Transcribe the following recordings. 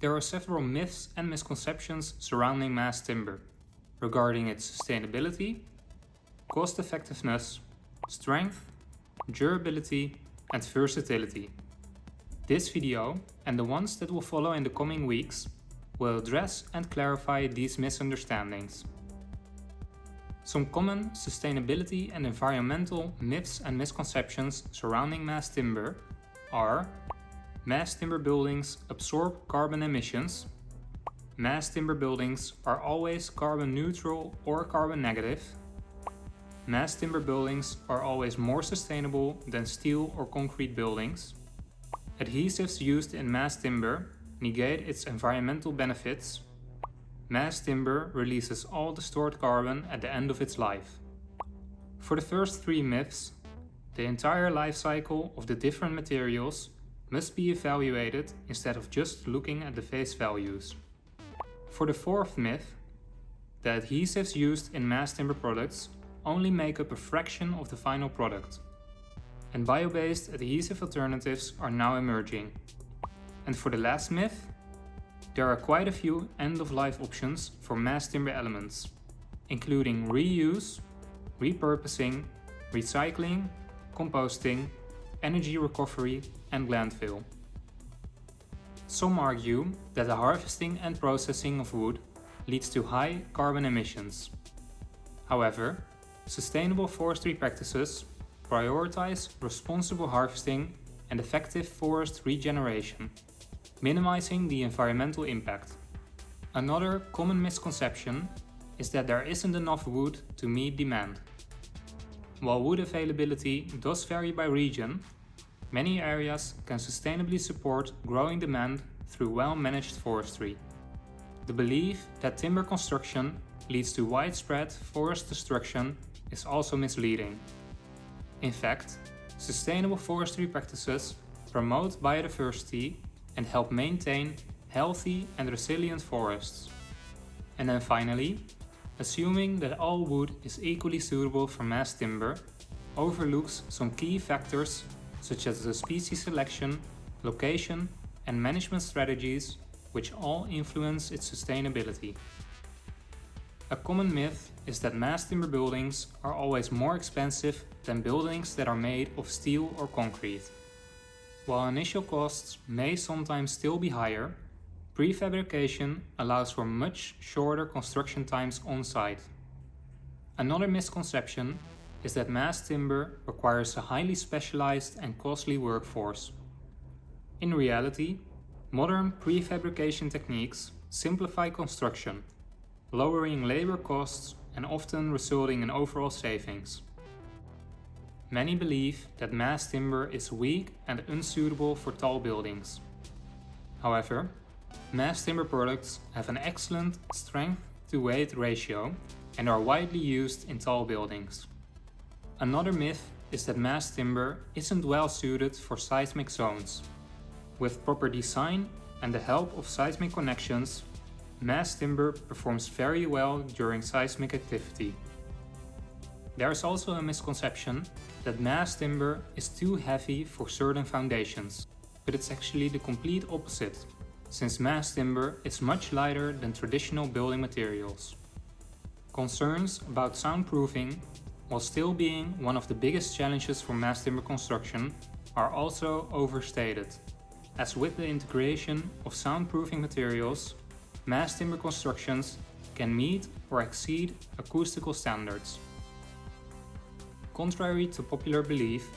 There are several myths and misconceptions surrounding mass timber regarding its sustainability, cost effectiveness, strength, durability, and versatility. This video, and the ones that will follow in the coming weeks, will address and clarify these misunderstandings. Some common sustainability and environmental myths and misconceptions surrounding mass timber are: mass timber buildings absorb carbon emissions. Mass timber buildings are always carbon neutral or carbon negative. Mass timber buildings are always more sustainable than steel or concrete buildings. Adhesives used in mass timber negate its environmental benefits. Mass timber releases all the stored carbon at the end of its life. For the first three myths, the entire life cycle of the different materials must be evaluated instead of just looking at the face values. For the fourth myth, the adhesives used in mass timber products only make up a fraction of the final product, and bio-based adhesive alternatives are now emerging. And for the last myth, there are quite a few end-of-life options for mass timber elements, including reuse, repurposing, recycling, composting, energy recovery, and landfill. Some argue that the harvesting and processing of wood leads to high carbon emissions. However, sustainable forestry practices prioritize responsible harvesting and effective forest regeneration, minimizing the environmental impact. Another common misconception is that there isn't enough wood to meet demand. While wood availability does vary by region, many areas can sustainably support growing demand through well-managed forestry. The belief that timber construction leads to widespread forest destruction is also misleading. In fact, sustainable forestry practices promote biodiversity and help maintain healthy and resilient forests. And then finally, assuming that all wood is equally suitable for mass timber overlooks some key factors such as the species selection, location, and management strategies, which all influence its sustainability. A common myth is that mass timber buildings are always more expensive than buildings that are made of steel or concrete. While initial costs may sometimes still be higher, prefabrication allows for much shorter construction times on site. Another misconception is that mass timber requires a highly specialized and costly workforce. In reality, modern prefabrication techniques simplify construction, lowering labor costs and often resulting in overall savings. Many believe that mass timber is weak and unsuitable for tall buildings. However, mass timber products have an excellent strength-to-weight ratio and are widely used in tall buildings. Another myth is that mass timber isn't well suited for seismic zones. With proper design and the help of seismic connections, mass timber performs very well during seismic activity. There is also a misconception that mass timber is too heavy for certain foundations, but it's actually the complete opposite, since mass timber is much lighter than traditional building materials. Concerns about soundproofing, while still being one of the biggest challenges for mass timber construction, are also overstated, as with the integration of soundproofing materials, mass timber constructions can meet or exceed acoustical standards. Contrary to popular belief,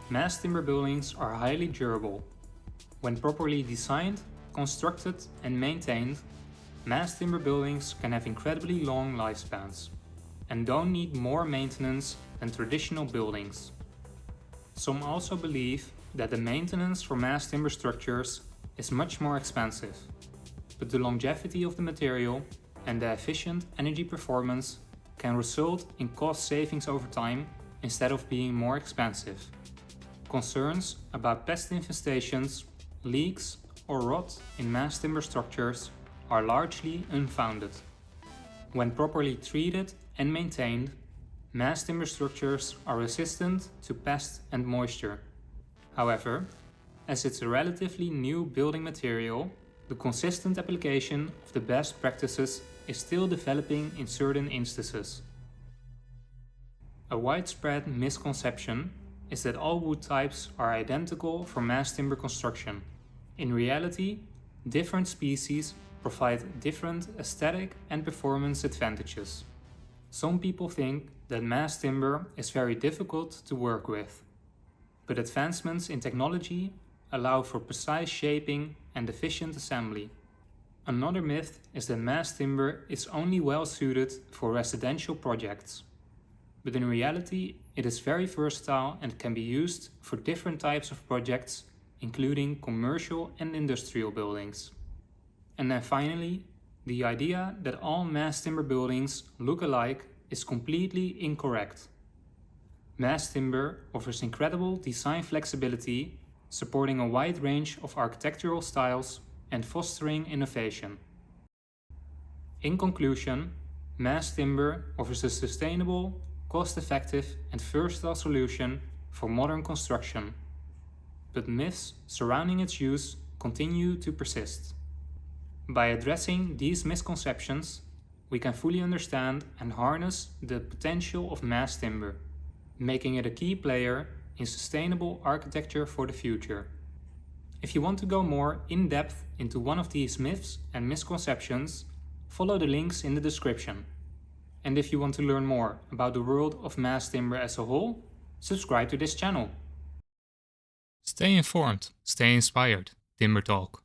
mass timber buildings are highly durable. When properly designed, constructed, and maintained, mass timber buildings can have incredibly long lifespans and don't need more maintenance than traditional buildings. Some also believe that the maintenance for mass timber structures is much more expensive, but the longevity of the material and the efficient energy performance can result in cost savings over time instead of being more expensive. Concerns about pest infestations, leaks, or rot in mass timber structures are largely unfounded. When properly treated and maintained, mass timber structures are resistant to pest and moisture. However, as it's a relatively new building material, the consistent application of the best practices is still developing in certain instances. A widespread misconception is that all wood types are identical for mass timber construction. In reality, different species provide different aesthetic and performance advantages. Some people think that mass timber is very difficult to work with, but advancements in technology allow for precise shaping and efficient assembly. Another myth is that mass timber is only well suited for residential projects, but in reality it is very versatile and can be used for different types of projects, including commercial and industrial buildings. And then finally, the idea that all mass timber buildings look alike is completely incorrect. Mass timber offers incredible design flexibility, supporting a wide range of architectural styles and fostering innovation. In conclusion, mass timber offers a sustainable, cost-effective and versatile solution for modern construction, but myths surrounding its use continue to persist. By addressing these misconceptions, we can fully understand and harness the potential of mass timber, making it a key player in sustainable architecture for the future. If you want to go more in depth into one of these myths and misconceptions, follow the links in the description. And if you want to learn more about the world of mass timber as a whole, subscribe to this channel. Stay informed, stay inspired. Timber Talk.